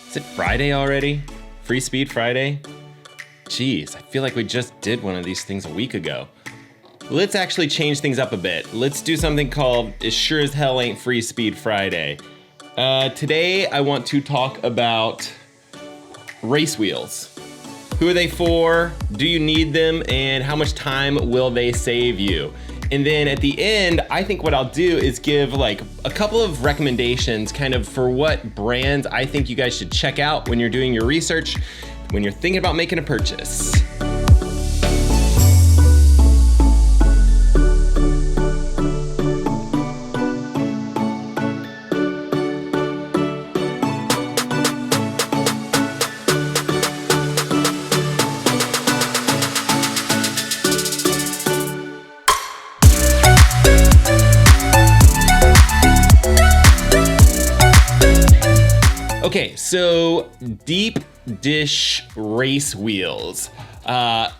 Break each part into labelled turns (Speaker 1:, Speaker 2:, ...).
Speaker 1: Is it Friday already? Free Speed Friday? Jeez, I feel like we just did one of these things a week ago. Let's actually change things up a bit. Let's do something called It Sure as Hell Ain't Free Speed Friday. Today I want to talk about race wheels. Who are they for? Do you need them? And how much time will they save you? And then at the end, I think what I'll do is give like a couple of recommendations kind of for what brands I think you guys should check out when you're doing your research, when you're thinking about making a purchase. Okay, so deep dish race wheels.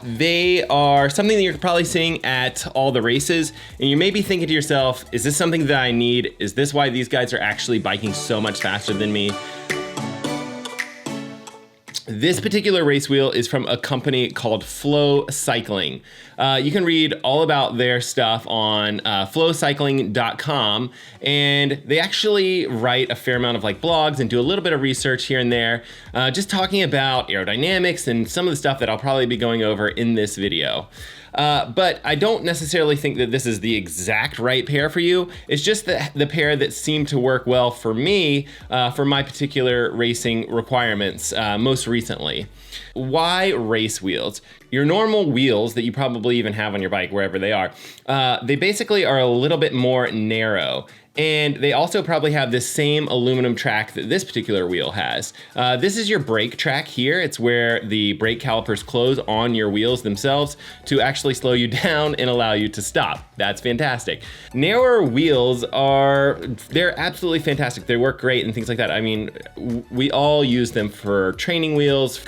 Speaker 1: They are something that you're probably seeing at all the races, and you may be thinking to yourself, is this something that I need? Is this why these guys are actually biking so much faster than me? This particular race wheel is from a company called Flow Cycling. You can read all about their stuff on flowcycling.com, and they actually write a fair amount of like blogs and do a little bit of research here and there, just talking about aerodynamics and some of the stuff that I'll probably be going over in this video. But I don't necessarily think that this is the exact right pair for you. It's just the pair that seemed to work well for me for my particular racing requirements most recently. Why race wheels? Your normal wheels that you probably even have on your bike, wherever they are, they basically are a little bit more narrow. And they also probably have the same aluminum track that this particular wheel has. This is your brake track here. It's where the brake calipers close on your wheels themselves to actually slow you down and allow you to stop. That's fantastic. Narrower wheels they're absolutely fantastic. They work great and things like that. I mean, we all use them for training wheels,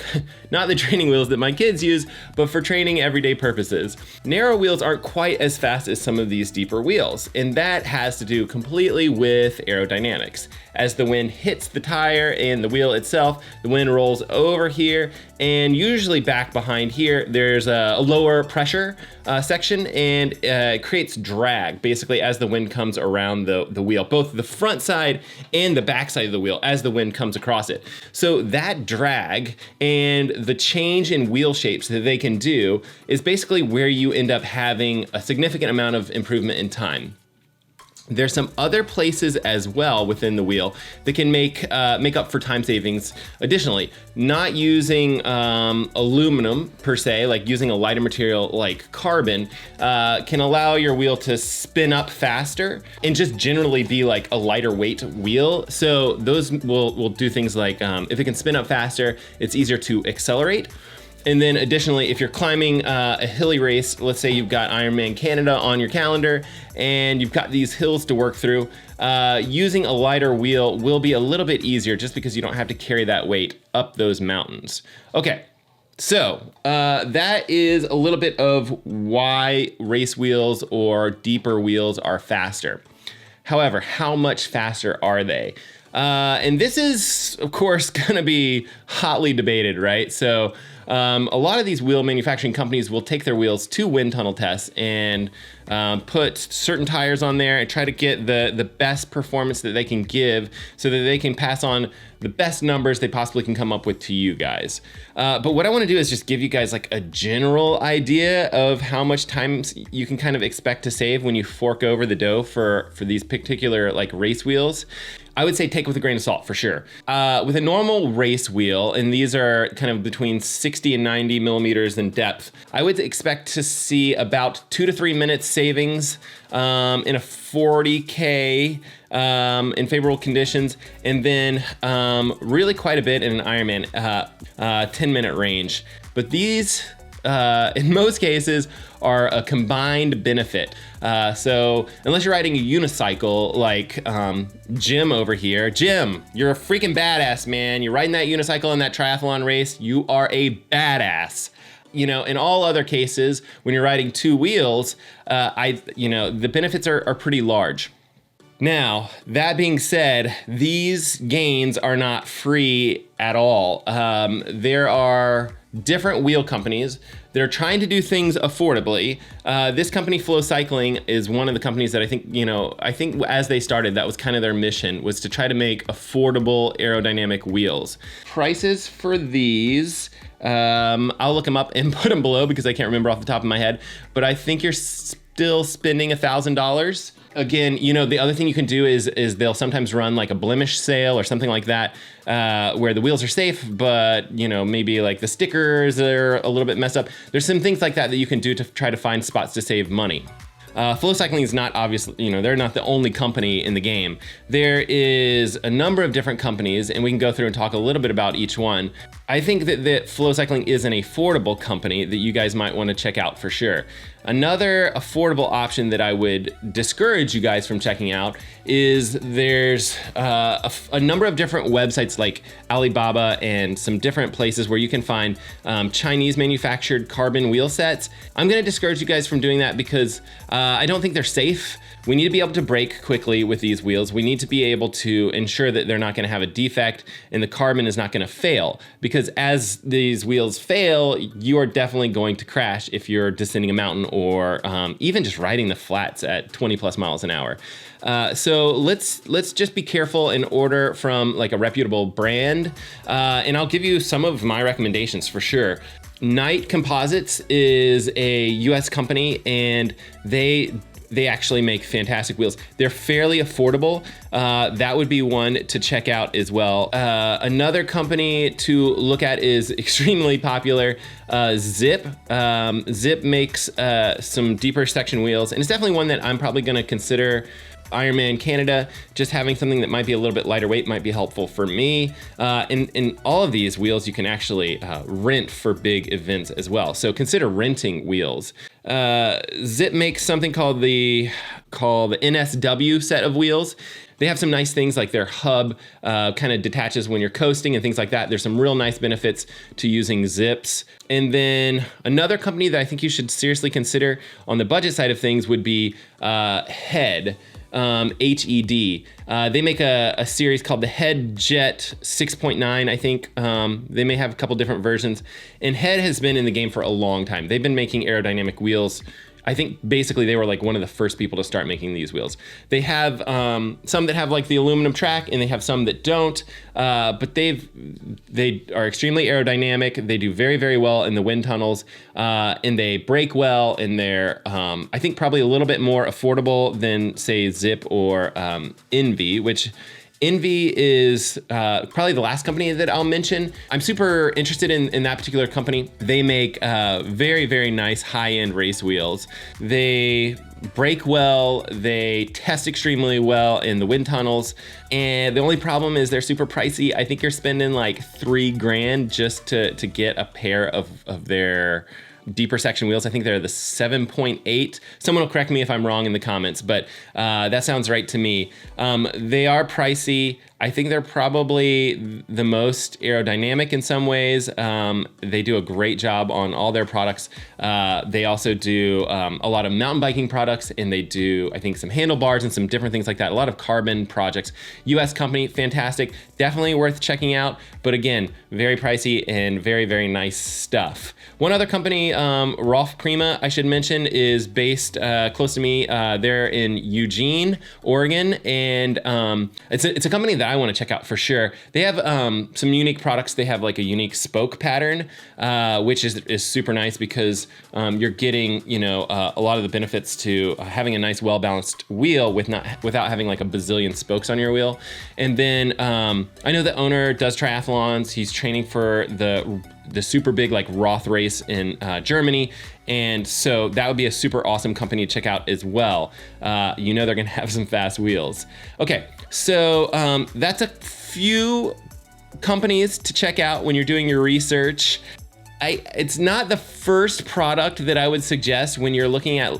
Speaker 1: not the training wheels that my kids use, but for training everyday purposes. Narrow wheels aren't quite as fast as some of these deeper wheels, and that has to do completely with aerodynamics. As the wind hits the tire and the wheel itself, the wind rolls over here, and usually back behind here, there's a lower pressure section, and it creates drag basically as the wind comes around the wheel, both the front side and the back side of the wheel as the wind comes across it. So that drag and the change in wheel shapes that they can do is basically where you end up having a significant amount of improvement in time. There's some other places as well within the wheel that can make up for time savings. Additionally, not using aluminum per se, like using a lighter material like carbon, can allow your wheel to spin up faster and just generally be like a lighter weight wheel. So those will do things like if it can spin up faster, it's easier to accelerate. And then additionally, if you're climbing a hilly race, let's say you've got Ironman Canada on your calendar and you've got these hills to work through, using a lighter wheel will be a little bit easier just because you don't have to carry that weight up those mountains. Okay, so that is a little bit of why race wheels or deeper wheels are faster. However, how much faster are they? And this is, of course, going to be hotly debated, right? So a lot of these wheel manufacturing companies will take their wheels to wind tunnel tests and put certain tires on there and try to get the best performance that they can give so that they can pass on the best numbers they possibly can come up with to you guys. But what I want to do is just give you guys like a general idea of how much time you can kind of expect to save when you fork over the dough for these particular like race wheels. I would say take it with a grain of salt for sure. With a normal race wheel, and these are kind of between 60 and 90 millimeters in depth, I would expect to see about 2 to 3 minutes savings in a 40K in favorable conditions, and then really quite a bit in an Ironman 10-minute range. But these, in most cases, are a combined benefit. So unless you're riding a unicycle like Jim over here, Jim, you're a freaking badass, man. You're riding that unicycle in that triathlon race. You are a badass. You know, in all other cases, when you're riding two wheels, the benefits are pretty large. Now, that being said, these gains are not free at all. There are different wheel companies. They're trying to do things affordably. This company, Flow Cycling, is one of the companies that I think as they started, that was kind of their mission, was to try to make affordable aerodynamic wheels. Prices for these, I'll look them up and put them below because I can't remember off the top of my head, but I think you're still spending $1,000. Again, the other thing you can do is they'll sometimes run like a blemish sale or something like that, where the wheels are safe, but maybe like the stickers are a little bit messed up. There's some things like that you can do to try to find spots to save money. Flow Cycling is not obviously, they're not the only company in the game. There is a number of different companies, and we can go through and talk a little bit about each one. I think that Flow Cycling is an affordable company that you guys might want to check out for sure. Another affordable option that I would discourage you guys from checking out is there's a number of different websites like Alibaba and some different places where you can find Chinese manufactured carbon wheel sets. I'm going to discourage you guys from doing that because I don't think they're safe. We need to be able to brake quickly with these wheels. We need to be able to ensure that they're not going to have a defect and the carbon is not going to fail, because as these wheels fail, you are definitely going to crash if you're descending a mountain or even just riding the flats at 20 plus miles an hour. So let's just be careful and order from like a reputable brand. And I'll give you some of my recommendations for sure. Knight Composites is a US company, and they actually make fantastic wheels. They're fairly affordable. That would be one to check out as well. Another company to look at is extremely popular, Zip. Zip makes some deeper section wheels, and it's definitely one that I'm probably gonna consider. Ironman Canada, just having something that might be a little bit lighter weight might be helpful for me. In all of these wheels, you can actually rent for big events as well. So consider renting wheels. Zip makes something called the NSW set of wheels. They have some nice things like their hub kind of detaches when you're coasting and things like that. There's some real nice benefits to using Zips. And then another company that I think you should seriously consider on the budget side of things would be Head. HED. They make a series called the Head Jet 6.9, I think. They may have a couple different versions. And Head has been in the game for a long time. They've been making aerodynamic wheels. I think basically they were like one of the first people to start making these wheels. They have some that have like the aluminum track, and they have some that don't, but they are extremely aerodynamic. They do very, very well in the wind tunnels, and they brake well, and they're, I think, probably a little bit more affordable than, say, Zip or Enve, which Enve is probably the last company that I'll mention. I'm super interested in that particular company. They make very, very nice high-end race wheels. They brake well, they test extremely well in the wind tunnels, and the only problem is they're super pricey. I think you're spending like $3,000 just to get a pair of their deeper section wheels. I think they're the 7.8. Someone will correct me if I'm wrong in the comments, but that sounds right to me. They are pricey. I think they're probably the most aerodynamic in some ways. They do a great job on all their products. They also do a lot of mountain biking products, and they do, I think, some handlebars and some different things like that. A lot of carbon projects. US company, fantastic. Definitely worth checking out. But again, very pricey and very, very nice stuff. One other company, Rolf Prima, I should mention, is based close to me. They're in Eugene, Oregon, and it's a company that I want to check out for sure. They have some unique products. They have like a unique spoke pattern, which is super nice because you're getting a lot of the benefits to having a nice, well-balanced wheel without having like a bazillion spokes on your wheel. And then I know the owner does triathlons. He's training for the super big like Roth race in Germany. And so that would be a super awesome company to check out as well. They're gonna have some fast wheels. Okay, so that's a few companies to check out when you're doing your research. It's not the first product that I would suggest when you're looking at,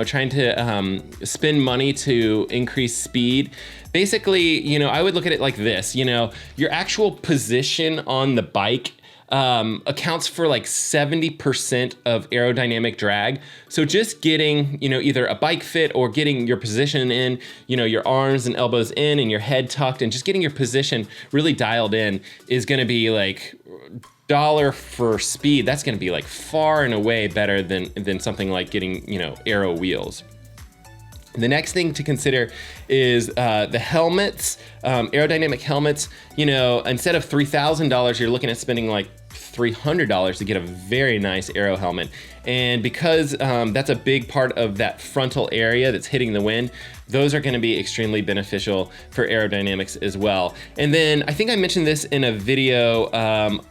Speaker 1: trying to spend money to increase speed. Basically, I would look at it like this, your actual position on the bike accounts for like 70% of aerodynamic drag. So just getting, either a bike fit or getting your position in, your arms and elbows in and your head tucked, and just getting your position really dialed in is going to be like dollar for speed. That's going to be like far and away better than something like getting, aero wheels. The next thing to consider is the helmets, aerodynamic helmets. Instead of $3,000, you're looking at spending like $300 to get a very nice aero helmet. And because that's a big part of that frontal area that's hitting the wind, those are going to be extremely beneficial for aerodynamics as well. And then I think I mentioned this in a video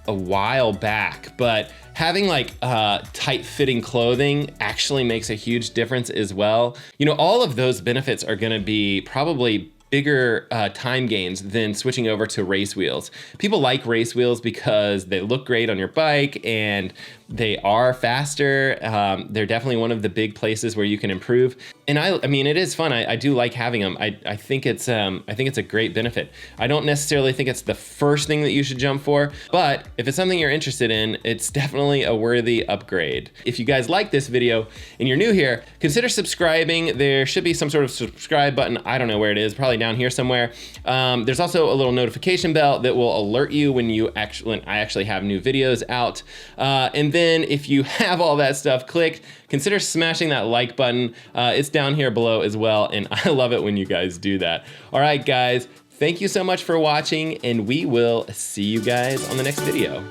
Speaker 1: a while back, but having like tight fitting clothing actually makes a huge difference as well. All of those benefits are going to be probably bigger time gains than switching over to race wheels. People like race wheels because they look great on your bike and they are faster. They're definitely one of the big places where you can improve. And I mean, it is fun. I do like having them. I think it's a great benefit. I don't necessarily think it's the first thing that you should jump for, but if it's something you're interested in, it's definitely a worthy upgrade. If you guys like this video and you're new here, consider subscribing. There should be some sort of subscribe button. I don't know where it is, probably down here somewhere. There's also a little notification bell that will alert you when I actually have new videos out. And then if you have all that stuff clicked, consider smashing that like button. It's down here below as well, and I love it when you guys do that. All right, guys, thank you so much for watching, and we will see you guys on the next video.